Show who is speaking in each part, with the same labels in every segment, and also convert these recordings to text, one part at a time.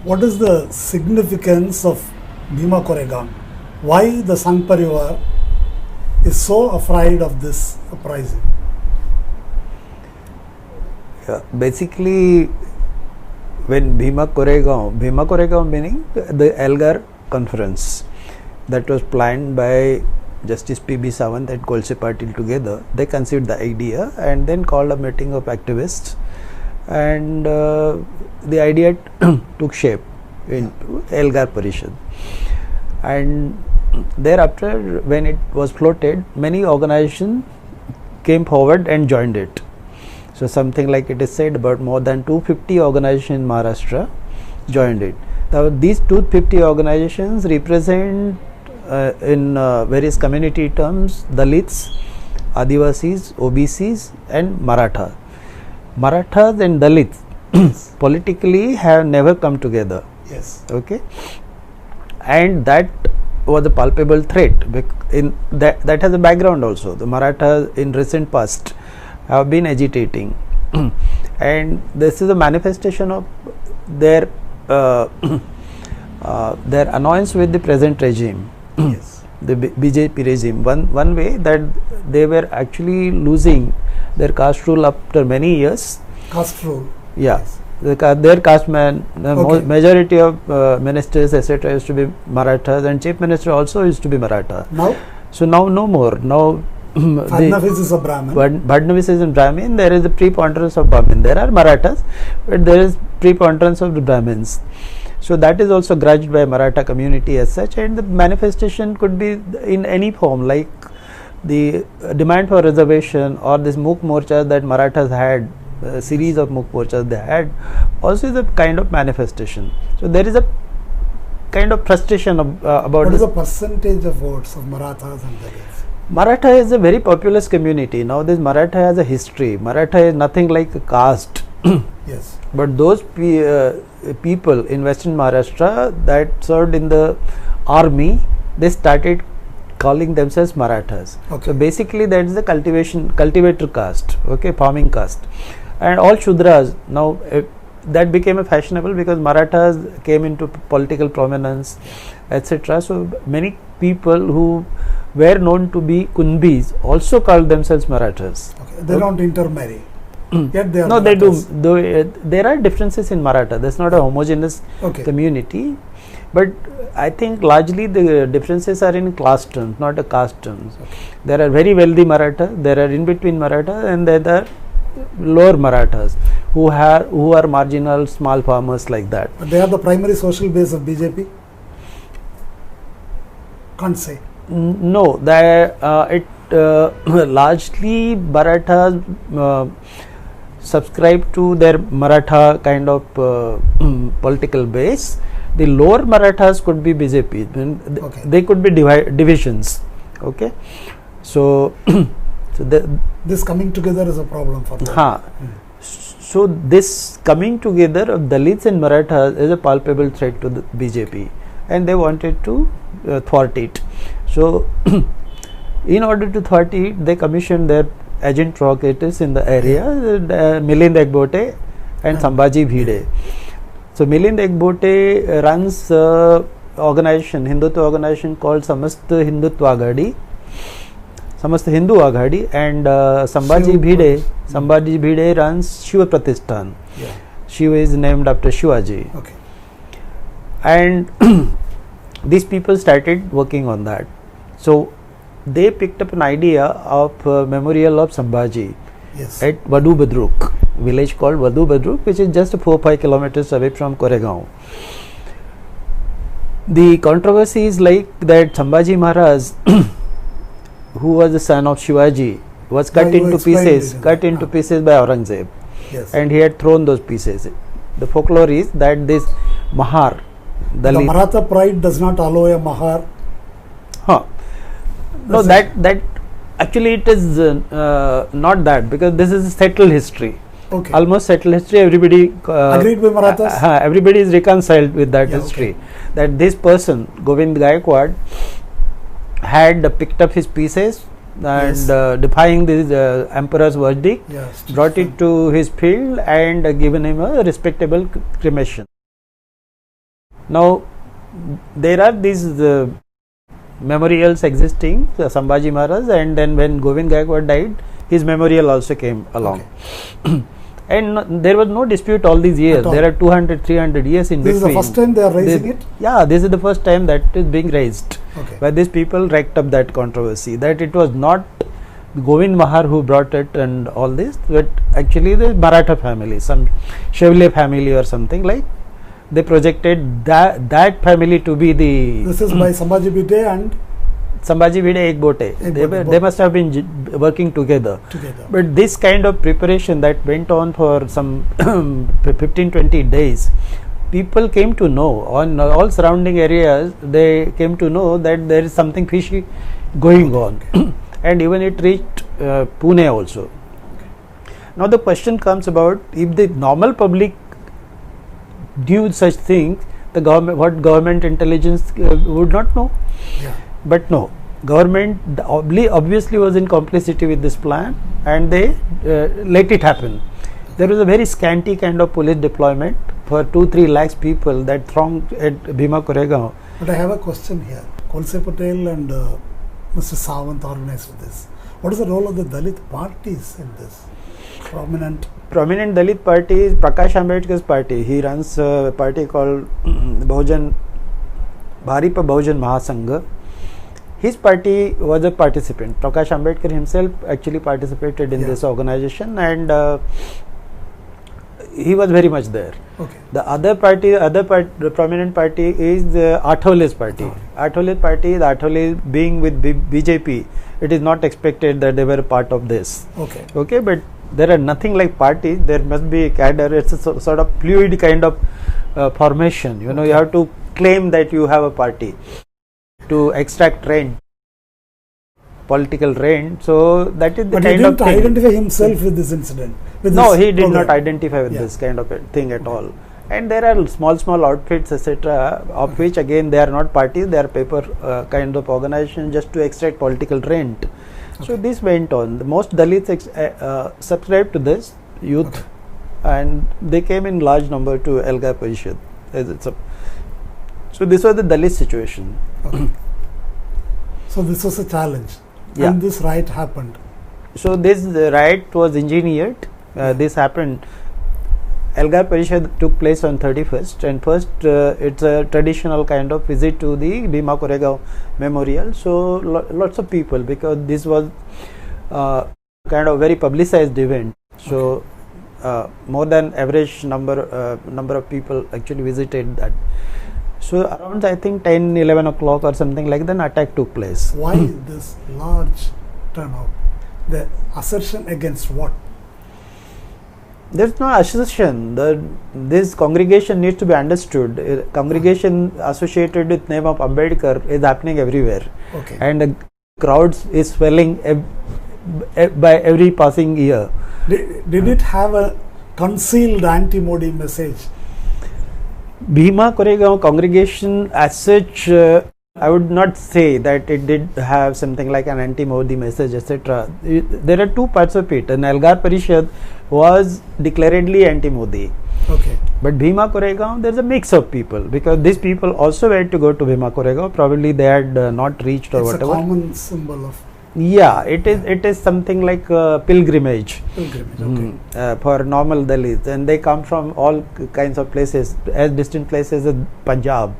Speaker 1: what is the significance of Bhima Koregaon? Why the Sangh Parivar is so afraid of this uprising?
Speaker 2: Basically, when Bhima Koregaon meaning the Elgar conference that was planned by Justice P.B. Sawant and Kolse Patil together, they conceived the idea and then called a meeting of activists, and the idea took shape in Elgar Parishad. And thereafter, when it was floated, many organizations came forward and joined it. So something like it is said about more than 250 organizations in Maharashtra joined it. Now these 250 organizations represent in various community terms Dalits, Adivasis, OBCs and Marathas. Marathas and Dalits politically have never come together.
Speaker 1: Yes.
Speaker 2: Okay. And that was a palpable threat. In that has a background also. The Marathas in recent past have been agitating, and this is a manifestation of their annoyance with the present regime.
Speaker 1: Yes.
Speaker 2: The BJP regime. One way that they were actually losing their caste rule after many years.
Speaker 1: Caste rule.
Speaker 2: Yeah.
Speaker 1: Yes.
Speaker 2: Their caste majority of ministers etc. used to be Marathas, and chief minister also used to be Maratha.
Speaker 1: Now?
Speaker 2: So now no more. Now
Speaker 1: Fadnavis is a Brahmin.
Speaker 2: Fadnavis is a Brahmin. There is a preponderance of Brahmin. There are Marathas, but there is preponderance of the Brahmins. So that is also grudged by Maratha community as such, and the manifestation could be in any form, like the demand for reservation or this Muk Morcha that Marathas had, a series of Muk Morchas they had, also is a kind of manifestation. So there is a kind of frustration about
Speaker 1: what is the percentage of votes of Marathas and Dalits?
Speaker 2: Maratha is a very populous community. Now this Maratha has a history. Maratha is nothing like a caste.
Speaker 1: Yes.
Speaker 2: But those people in Western Maharashtra that served in the army, they started calling themselves Marathas.
Speaker 1: Okay.
Speaker 2: So basically that is the cultivator caste, okay, farming caste. And all Shudras, now that became a fashionable because Marathas came into political prominence, etc. So many people who were known to be Kunbis also called themselves Marathas.
Speaker 1: Okay. They don't intermarry. Yet they are
Speaker 2: no,
Speaker 1: Marathas.
Speaker 2: they do. There are differences in Maratha. That's not a homogeneous community. But I think largely the differences are in class terms, not a caste terms.
Speaker 1: Okay.
Speaker 2: There are very wealthy Maratha, there are in between Maratha, and there are lower Marathas who are marginal small farmers like that.
Speaker 1: But they are the primary social base of BJP? Can't say.
Speaker 2: No, largely Marathas subscribe to their Maratha kind of political base. The lower Marathas could be BJP.
Speaker 1: Okay.
Speaker 2: They could be divisions. Okay, so
Speaker 1: this coming together is a problem for them.
Speaker 2: So this coming together of Dalits and Marathas is a palpable threat to the BJP, and they wanted to thwart it. So in order to thwart it, they commissioned their agent provocators in the area, Milind Ekbote and Sambhaji Bhide. So Milind Ekbote runs Hindutva organization called Samast Hindutva Hindu Aghadi, and Sambhaji Bhide runs Shiva Pratishthan.
Speaker 1: Yeah.
Speaker 2: Shiva is named after Shivaji.
Speaker 1: Okay.
Speaker 2: And these people started working on that. So they picked up an idea of memorial of Sambhaji at Vadu Badruk, village called Vadu Badruk, which is just 4-5 kilometers away from Koregaon. The controversy is like that Sambhaji Maharaj, who was the son of Shivaji, was cut into pieces by Aurangzeb.
Speaker 1: Yes.
Speaker 2: And he had thrown those pieces. The folklore is that this Mahar,
Speaker 1: the Maratha pride does not allow a Mahar.
Speaker 2: No, that actually it is not that, because this is settled history.
Speaker 1: Okay.
Speaker 2: Almost settled history. Everybody
Speaker 1: agreed with Marathas.
Speaker 2: Everybody is reconciled with that history. Okay. That this person, Govind Gaikwad, had picked up his pieces and defying the emperor's verdict, brought it to his field and given him a respectable cremation. Now there are these memorials existing, Sambhaji Maharaj, and then when Govind Gaikwad died, his memorial also came along.
Speaker 1: Okay.
Speaker 2: And there was no dispute all these years.
Speaker 1: At all.
Speaker 2: There are 200, 300 years in
Speaker 1: This is
Speaker 2: between.
Speaker 1: the first time they are raising it?
Speaker 2: Yeah, this is the first time that is being raised.
Speaker 1: Okay.
Speaker 2: Where these people racked up that controversy, that it was not Govind Mahar who brought it and all this, but actually the Maratha family, some Chevalier family or something like, they projected that family to be the
Speaker 1: This is by Sambhaji Bide and
Speaker 2: Sambhaji Bide Ek Bote. They must have been working together. But this kind of preparation that went on for some 15-20 days, people came to know, on all surrounding areas, they came to know that there is something fishy going on. And even it reached Pune also. Now the question comes about, if the normal public knew such things, the government intelligence would not know.
Speaker 1: Yeah.
Speaker 2: But no, government obviously was in complicity with this plan, and they let it happen. There was a very scanty kind of police deployment for 2-3 lakhs people that thronged at Bhima Koregaon.
Speaker 1: But I have a question here. Kolse Patel and Mr. Sawant organized this. What is the role of the Dalit parties in this? Prominent
Speaker 2: Dalit party is Prakash Ambedkar's party. He runs a party called Bharipa Bahujan Mahasangha. His party was a participant. Prakash Ambedkar himself actually participated in this organization, and he was very much there.
Speaker 1: Okay.
Speaker 2: The other party, the prominent party is Athole's party. Athole's party, the Athole being with BJP, it is not expected that they were a part of this.
Speaker 1: Okay.
Speaker 2: Okay, but there are nothing like parties. There must be a cadre. It's a sort of fluid kind of formation. You know, you have to claim that you have a party to extract rent, political rent. So that is the kind of thing.
Speaker 1: But he didn't identify himself with this incident.
Speaker 2: No, he did not identify with this kind of a thing at all. And there are small outfits, etc., of which again they are not parties, they are paper kind of organization just to extract political rent. So this went on. Most Dalits subscribed to this youth, and they came in large number to Elgar Parishad. So this was the Dalit situation.
Speaker 1: Okay. So this was a challenge, and this riot happened.
Speaker 2: So this riot was engineered. This happened. Elgar Parishad took place on 31st, and first it's a traditional kind of visit to the Bhima Koregaon memorial. So lots of people, because this was kind of very publicized event. So more than average number of people actually visited that. So around I think 10-11 o'clock or something like that, an attack took place.
Speaker 1: Why this large turnout? The assertion against what?
Speaker 2: There is no assertion. This congregation needs to be understood. Congregation associated with name of Ambedkar is happening everywhere, and the crowds is swelling by every passing year.
Speaker 1: Did it have a concealed anti-Modi message?
Speaker 2: Bhima Koregaon congregation as such, I would not say that it did have something like an anti-Modi message, etc. There are two parts of it. And Elgar Parishad was declaredly anti-Modi.
Speaker 1: Okay.
Speaker 2: But Bhima Koregaon, there is a mix of people, because these people also were to go to Bhima Koregaon. Probably they had not reached or whatever.
Speaker 1: It's a common symbol of.
Speaker 2: Yeah, it is something like a pilgrimage. For normal Dalits, and they come from all kinds of places, as distant places as Punjab.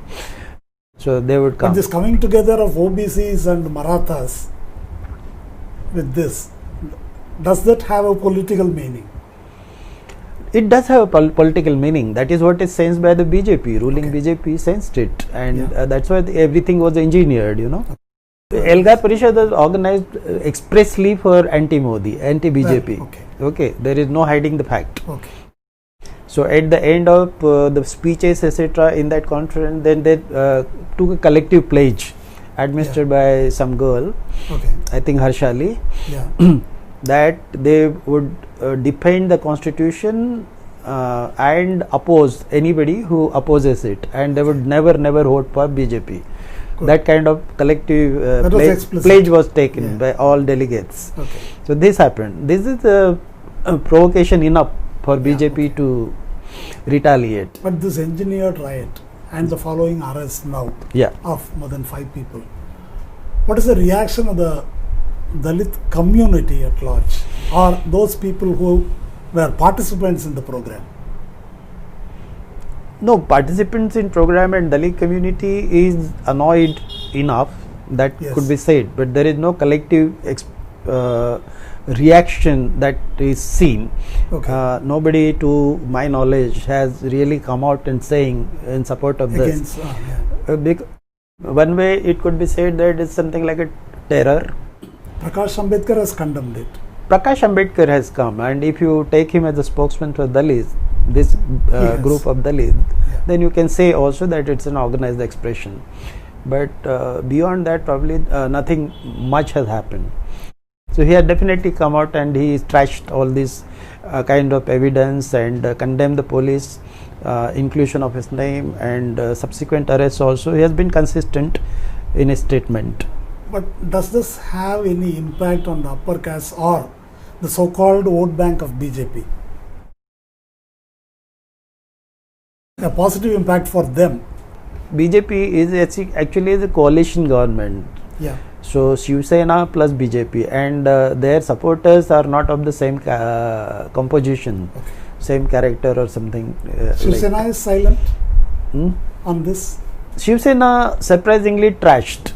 Speaker 2: So they would come.
Speaker 1: But this coming together of OBCs and Marathas with this, does that have a political meaning?
Speaker 2: It does have a political meaning. That is what is sensed by the BJP. Ruling BJP sensed it, and that's why everything was engineered, you know. Elgar Parishad was organized expressly for anti-Modi, anti-BJP. Okay, there is no hiding the fact.
Speaker 1: Okay.
Speaker 2: So at the end of the speeches, etc., in that conference, then they took a collective pledge administered by some girl, I think Harshali, that they would defend the constitution and oppose anybody who opposes it, and they would never vote for BJP. That kind of collective pledge was taken by all delegates. So this happened. This is a provocation enough for BJP to retaliate.
Speaker 1: But this engineered riot, and the following arrest now
Speaker 2: Yeah.
Speaker 1: of more than 5 people. What is the reaction of the Dalit community at large, or those people who were participants in the program?
Speaker 2: No, participants in program and Dalit community is annoyed enough, that
Speaker 1: Yes.
Speaker 2: could be said, but there is no collective reaction that is seen.
Speaker 1: Okay.
Speaker 2: Nobody, to my knowledge, has really come out and saying in support of this.
Speaker 1: Against, yeah.
Speaker 2: One way it could be said that it's something like a terror.
Speaker 1: Prakash Ambedkar has condemned it.
Speaker 2: Prakash Ambedkar has come, and if you take him as a spokesman for Dalits, this
Speaker 1: Yes.
Speaker 2: group of Dalits,
Speaker 1: Yeah.
Speaker 2: then you can say also that it's an organized expression. But beyond that, probably nothing much has happened. So he had definitely come out and he trashed all this kind of evidence and condemned the police inclusion of his name and subsequent arrests also. He has been consistent in his statement.
Speaker 1: But does this have any impact on the upper caste or the so-called vote bank of BJP? A positive impact for them.
Speaker 2: BJP is actually the coalition government.
Speaker 1: Yeah.
Speaker 2: So Shiv Sena plus BJP, and their supporters are not of the same composition,
Speaker 1: Okay.
Speaker 2: same character or something.
Speaker 1: Shiv Sena is silent
Speaker 2: Hmm?
Speaker 1: on this.
Speaker 2: Shiv Sena surprisingly trashed.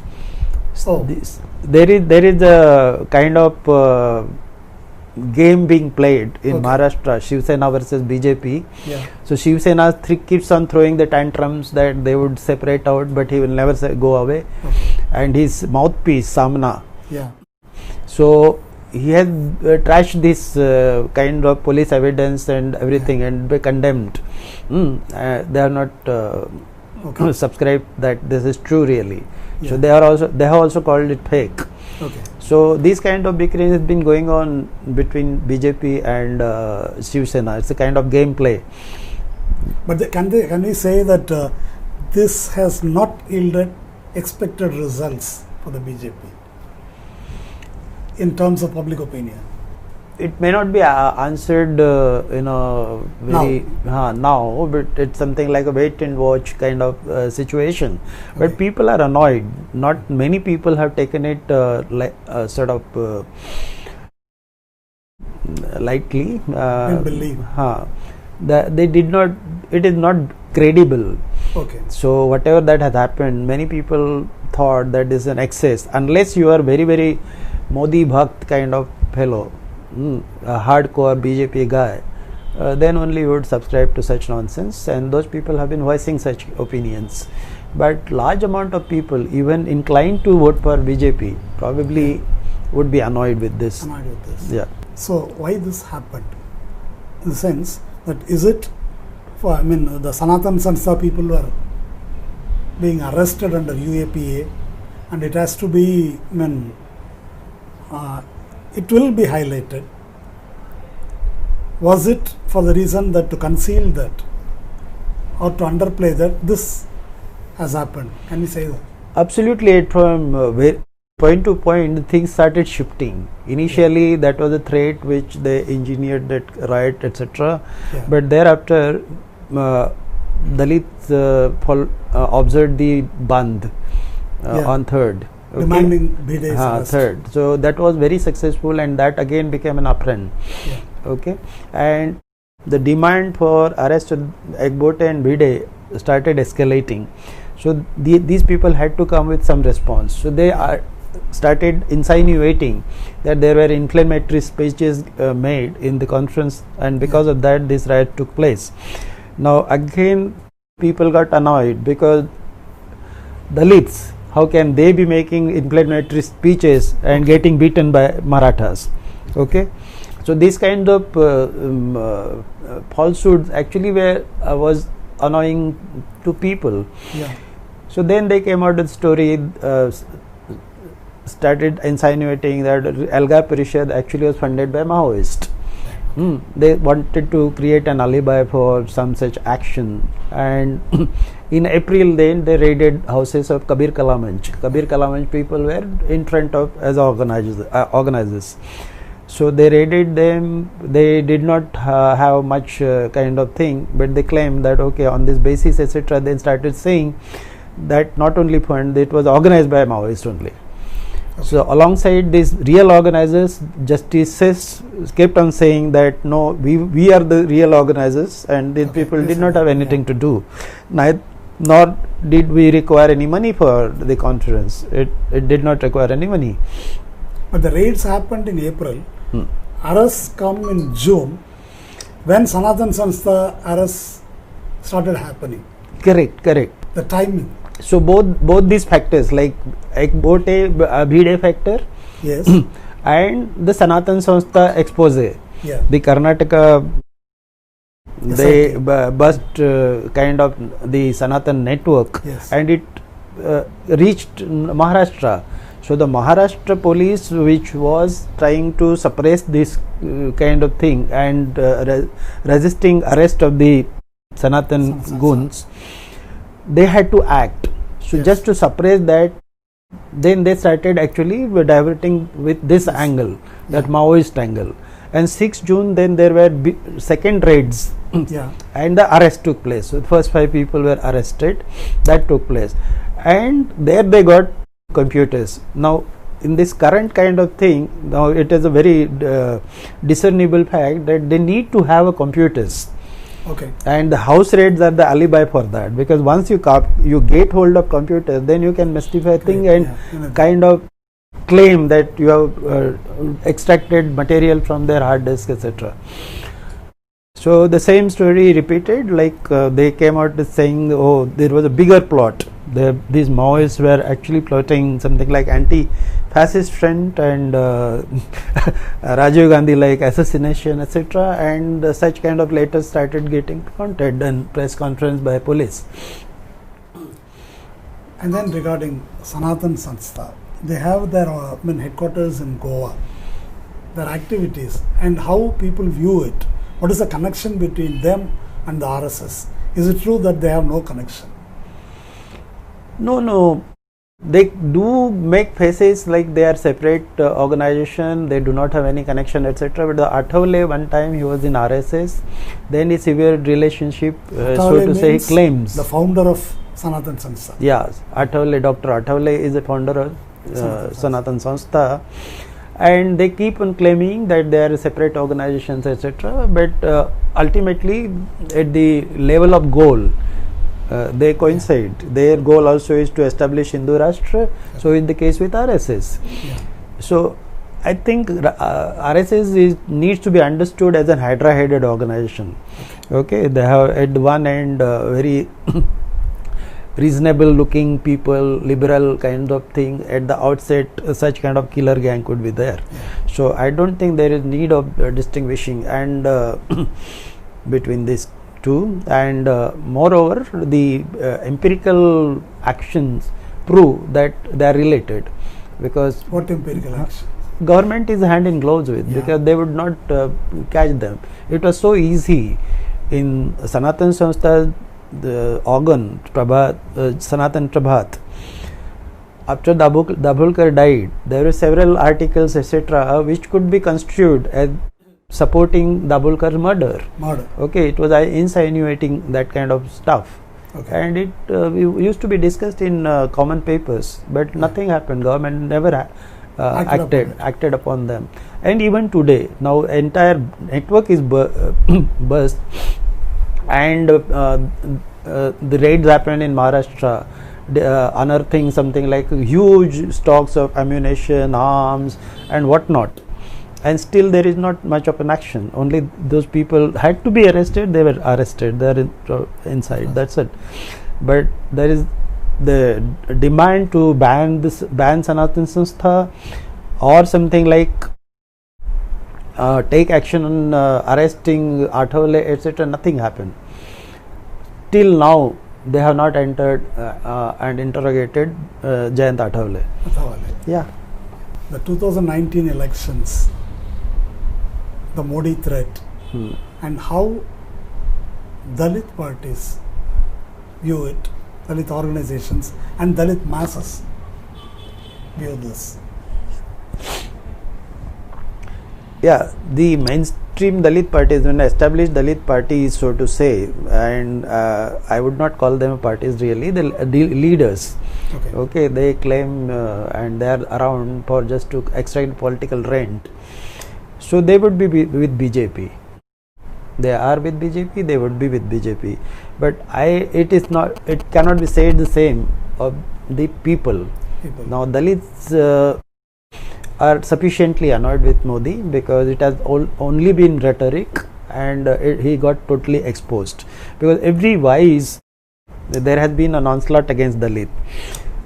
Speaker 1: Oh.
Speaker 2: There is a kind of game being played in
Speaker 1: Okay.
Speaker 2: Maharashtra, Shiv Sena versus BJP.
Speaker 1: Yeah.
Speaker 2: So Shiv Sena keeps on throwing the tantrums that they would separate out, but he will never go away.
Speaker 1: Okay.
Speaker 2: And his mouthpiece Samna.
Speaker 1: Yeah.
Speaker 2: So he has trashed this kind of police evidence and everything, and be condemned. They are not
Speaker 1: Okay.
Speaker 2: subscribed that this is true really. So
Speaker 1: Yeah.
Speaker 2: they have also called it fake.
Speaker 1: Okay.
Speaker 2: So this kind of bickering has been going on between BJP and Shiv Sena. It's a kind of gameplay.
Speaker 1: But can we say that this has not yielded expected results for the BJP in terms of public opinion?
Speaker 2: It may not be answered in a very now, but it's something like a wait and watch kind of situation. But
Speaker 1: Okay.
Speaker 2: people are annoyed. Not many people have taken it sort of lightly.
Speaker 1: And believe.
Speaker 2: They did not. It is not credible.
Speaker 1: Okay.
Speaker 2: So whatever that has happened, many people thought that is an excess. Unless you are very, very Modi Bhakt kind of fellow, a hardcore BJP guy, then only you would subscribe to such nonsense, and those people have been voicing such opinions. But large amount of people, even inclined to vote for BJP, probably would be annoyed with this.
Speaker 1: Annoyed with this.
Speaker 2: Yeah.
Speaker 1: So why this happened? In the sense that is it for, I mean, the Sanatan Sanstha people were being arrested under UAPA, and it has to be, I mean, it will be highlighted. Was it for the reason that to conceal that or to underplay that this has happened? Can we say that?
Speaker 2: Absolutely, from point to point, things started shifting. Initially, that was a threat which they engineered, that riot, etc.
Speaker 1: Yeah.
Speaker 2: But thereafter, Dalits observed the Bandh
Speaker 1: Yeah.
Speaker 2: on 3rd.
Speaker 1: Demanding Bhide's arrest.
Speaker 2: 3rd. So that was very successful, and that again became an uptrend.
Speaker 1: Yeah.
Speaker 2: Okay, and the demand for arrest of Egbote and Bhide started escalating. So these people had to come with some response. So they started insinuating that there were inflammatory speeches made in the conference, and because of that this riot took place. Now again people got annoyed because Dalits, how can they be making inflammatory speeches and getting beaten by Marathas? Okay, so this kind of falsehoods actually was annoying to people.
Speaker 1: Yeah.
Speaker 2: So then they came out with the story, started insinuating that Algar Parishad actually was funded by Maoist. They wanted to create an alibi for some such action, and in April then they raided houses of Kabir Kala Manch. Kabir Kala Manch people were in front of as organizers. So they raided them. They did not have much kind of thing, but they claimed that okay, on this basis, etc. They started saying that not only fund, it was organized by Maoists only. So alongside these real organizers, justices kept on saying that no, we are the real organizers, and these people did not have anything to do. Nor did we require any money for the conference. It did not require any money.
Speaker 1: But the raids happened in April. Arrests come in June, when Sanatan Sanstha arrests started happening.
Speaker 2: Correct.
Speaker 1: The timing.
Speaker 2: So both these factors, like bote Bhide factor,
Speaker 1: Yes.
Speaker 2: and the Sanatan Sanstha expose,
Speaker 1: Yeah.
Speaker 2: the Karnataka, they bust kind of the Sanatan network,
Speaker 1: Yes.
Speaker 2: and it reached Maharashtra. So the Maharashtra police, which was trying to suppress this kind of thing and resisting arrest of the Sanatan goons, they had to act. So
Speaker 1: Yes.
Speaker 2: just to suppress that, then they started actually diverting with this angle, that Maoist angle. And 6 June, then there were second raids,
Speaker 1: Yeah.
Speaker 2: and the arrest took place. So the first 5 people were arrested. That took place, and there they got computers. Now in this current kind of thing, now it is a very discernible fact that they need to have a computers.
Speaker 1: Okay.
Speaker 2: And the house raids are the alibi for that, because once you get hold of computer, then you can mystify thing and kind of claim that you have extracted material from their hard disk, etc. So the same story repeated, like they came out saying, oh, there was a bigger plot. These Maoists were actually plotting something like anti-fascist front and Rajiv Gandhi like assassination, etc. And such kind of letters started getting fronted and press conference by police.
Speaker 1: And then regarding Sanatan Sanstha, they have their headquarters in Goa, their activities and how people view it. What is the connection between them and the RSS? Is it true that they have no connection?
Speaker 2: No. They do make faces like they are separate organization. They do not have any connection, etc. But the Athavale, one time he was in RSS. Then he severed relationship, so to say, he claims.
Speaker 1: The founder of Sanatan Sanstha.
Speaker 2: Yes, Athavale, Dr. Athavale is the founder of Sanatan Sanstha. And they keep on claiming that they are separate organizations, etc. But ultimately, at the level of goal, they coincide. Their goal also is to establish Hindu Rashtra. So is the case with RSS.
Speaker 1: Yeah.
Speaker 2: So I think RSS needs to be understood as a hydra-headed organization. Okay, they have at one end very reasonable looking people, liberal kind of thing. At the outset, such kind of killer gang could be there. So I don't think there is need of distinguishing and between these two. And moreover, the empirical actions prove that they are related, because
Speaker 1: What empirical action?
Speaker 2: government is hand in gloves with, because they would not catch them. It was so easy in Sanatan Sanstha, the organ Sanatan Prabhat. After Dabholkar died, there were several articles, etc., which could be construed as supporting Dabholkar's murder. Okay, it was insinuating that kind of stuff.
Speaker 1: Okay.
Speaker 2: And it used to be discussed in common papers, but nothing happened. Government never acted upon them. And even today, now entire network is burst, and the raids happened in Maharashtra, unearthing something like huge stocks of ammunition, arms and whatnot. And still there is not much of an action. Only those people had to be arrested, they were arrested, they are inside, that's it. But there is the demand to ban Sanatan Sanstha or something like take action on arresting Athavale, etc. Nothing happened. Till now, they have not entered and interrogated Jayant Athavale. Yeah.
Speaker 1: The 2019 elections, the Modi threat, and how Dalit parties view it, Dalit organizations and Dalit masses view this.
Speaker 2: Yeah, the mainstream Dalit parties, when established Dalit parties, so to say, and I would not call them parties really, the leaders.
Speaker 1: Okay.
Speaker 2: Okay, they claim and they are around for just to extract political rent. So they would be with BJP. They are with BJP. They would be with BJP. But it is not. It cannot be said the same of the people. Now Dalits are sufficiently annoyed with Modi because it has only been rhetoric, and he got totally exposed. Because every wise there has been an onslaught against Dalit.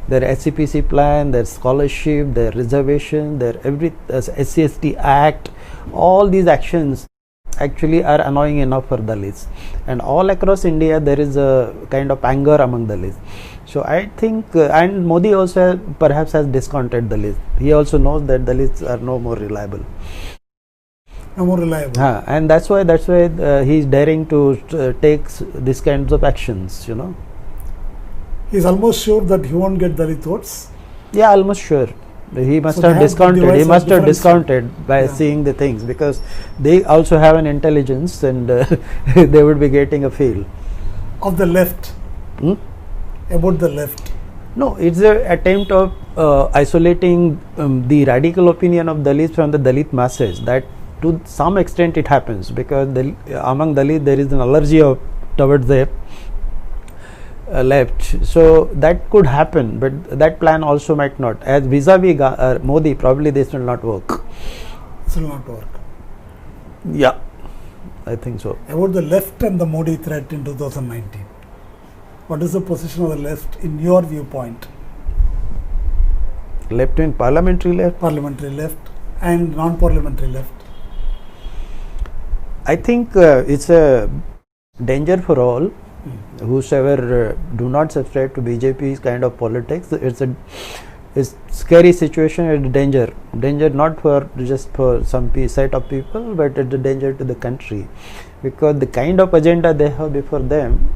Speaker 2: Their SCPC plan, their scholarship, their reservation, their SC/ST Act, all these actions actually are annoying enough for Dalits, and all across India there is a kind of anger among Dalits. So I think, and Modi also perhaps has discounted Dalits. He also knows that Dalits are no more reliable.
Speaker 1: No more reliable.
Speaker 2: And that's why he is daring to take these kinds of actions.
Speaker 1: He is almost sure that he won't get Dalit votes.
Speaker 2: Yeah, almost sure. He must have discounted. He must have discounted by seeing the things, because they also have an intelligence, and they would be getting a feel
Speaker 1: of the left. About the left.
Speaker 2: No, it's an attempt of isolating the radical opinion of Dalits from the Dalit masses. That to some extent it happens, because among Dalits there is an allergy towards the left. So that could happen, but that plan also might not. As vis-a-vis Modi, probably this will not work.
Speaker 1: This will not work.
Speaker 2: Yeah, I think so.
Speaker 1: About the left and the Modi threat in 2019. What is the position of the left in your viewpoint?
Speaker 2: Left in parliamentary left?
Speaker 1: Parliamentary left and non-parliamentary left.
Speaker 2: I think it's a danger for all. Whosoever do not subscribe to BJP's kind of politics. It's a scary situation. It's danger not for just for some set of people, but it's a danger to the country, because the kind of agenda they have before them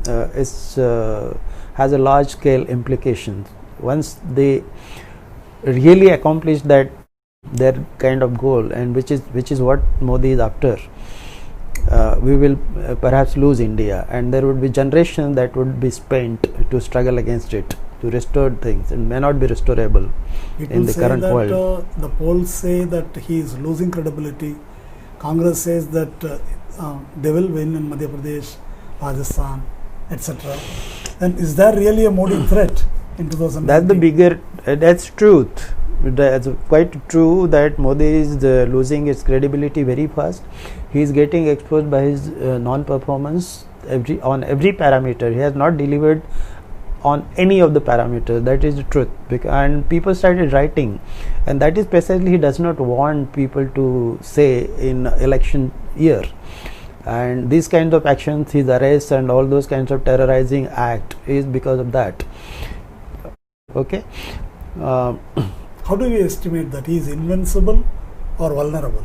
Speaker 2: has a large scale implications. Once they really accomplish that their kind of goal, and which is what Modi is after, we will perhaps lose India, and there would be generation that would be spent to struggle against it, to restore things, and may not be restorable in the current world.
Speaker 1: The polls say that he is losing credibility. Congress says that they will win in Madhya Pradesh, Rajasthan, etc. Then is there really a Modi threat in 2019?
Speaker 2: That's the bigger. That's truth. That's quite true that Modi is losing its credibility very fast. He is getting exposed by his non-performance on every parameter. He has not delivered on any of the parameters. That is the truth. And people started writing, and that is precisely he does not want people to say in election year. And these kinds of actions, his arrests and all those kinds of terrorizing act, is because of that. Okay.
Speaker 1: How do we estimate that he is invincible or vulnerable?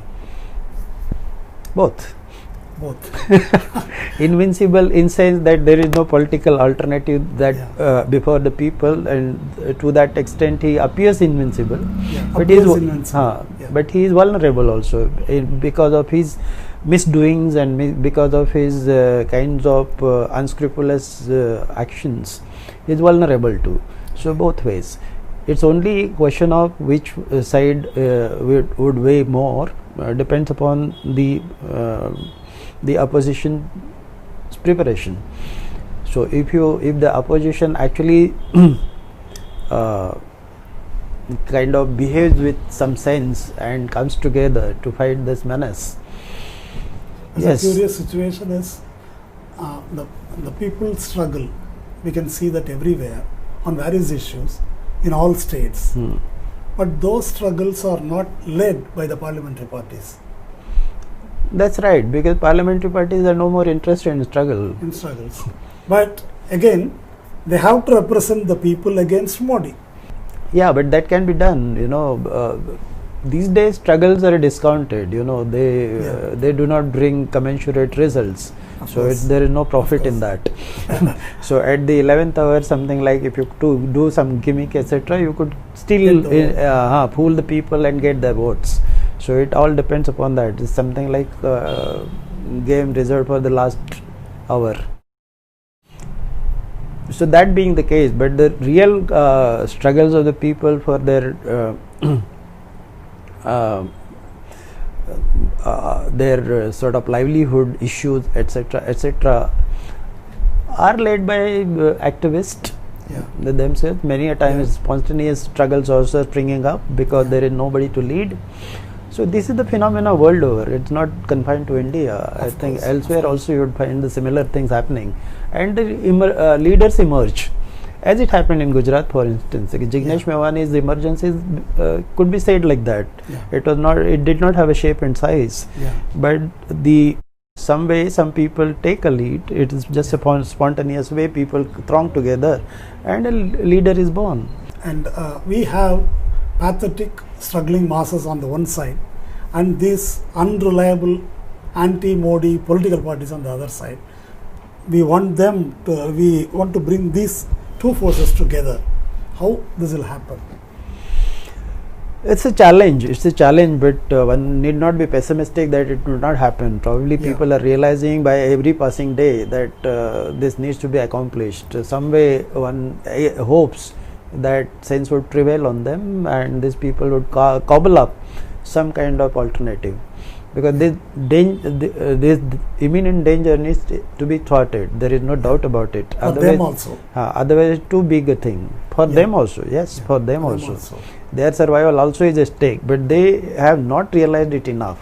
Speaker 2: Both.
Speaker 1: Both.
Speaker 2: Invincible in sense that there is no political alternative that before the people, and to that extent he appears invincible. But but he is vulnerable also because of his misdoings and because of his kinds of unscrupulous actions. He is vulnerable too. So both ways. It's only a question of which side would weigh more. Depends upon the opposition's preparation. So if the opposition actually kind of behaves with some sense and comes together to fight this menace.
Speaker 1: The curious situation is the people struggle. We can see that everywhere on various issues in all states. But those struggles are not led by the parliamentary parties.
Speaker 2: That's right, because parliamentary parties are no more interested in
Speaker 1: struggles. But again, they have to represent the people against Modi.
Speaker 2: Yeah, but that can be done. These days struggles are discounted. They do not bring commensurate results. So there is no profit in that. So at the 11th hour, something like if you do some gimmick, etc., you could still fool the people and get their votes. So it all depends upon that. It's something like game reserved for the last hour. So that being the case, but the real struggles of the people for their sort of livelihood issues, etc., etc., are led by activists themselves. Many a times spontaneous struggles also springing up because there is nobody to lead. So this is the phenomena world over. It's not confined to India. I think elsewhere also you would find the similar things happening, and the leaders emerge, as it happened in Gujarat, for instance. Jignesh Mevani's emergence is, could be said like that. It was not. It did not have a shape and size, but some way some people take a lead. It is just a spontaneous way. People throng together, and a leader is born.
Speaker 1: And we have pathetic, struggling masses on the one side, and these unreliable anti-Modi political parties on the other side. We want to bring these two forces together. How this will happen?
Speaker 2: It's a challenge. But one need not be pessimistic that it will not happen. Probably people are realizing by every passing day that this needs to be accomplished. Some way one hopes that sense would prevail on them, and these people would cobble up some kind of alternative, because this imminent danger needs to be thwarted. There is no doubt about it.
Speaker 1: For them also.
Speaker 2: Otherwise, it's too big a thing. For them also, for them also. Their survival also is at stake, but they have not realized it enough.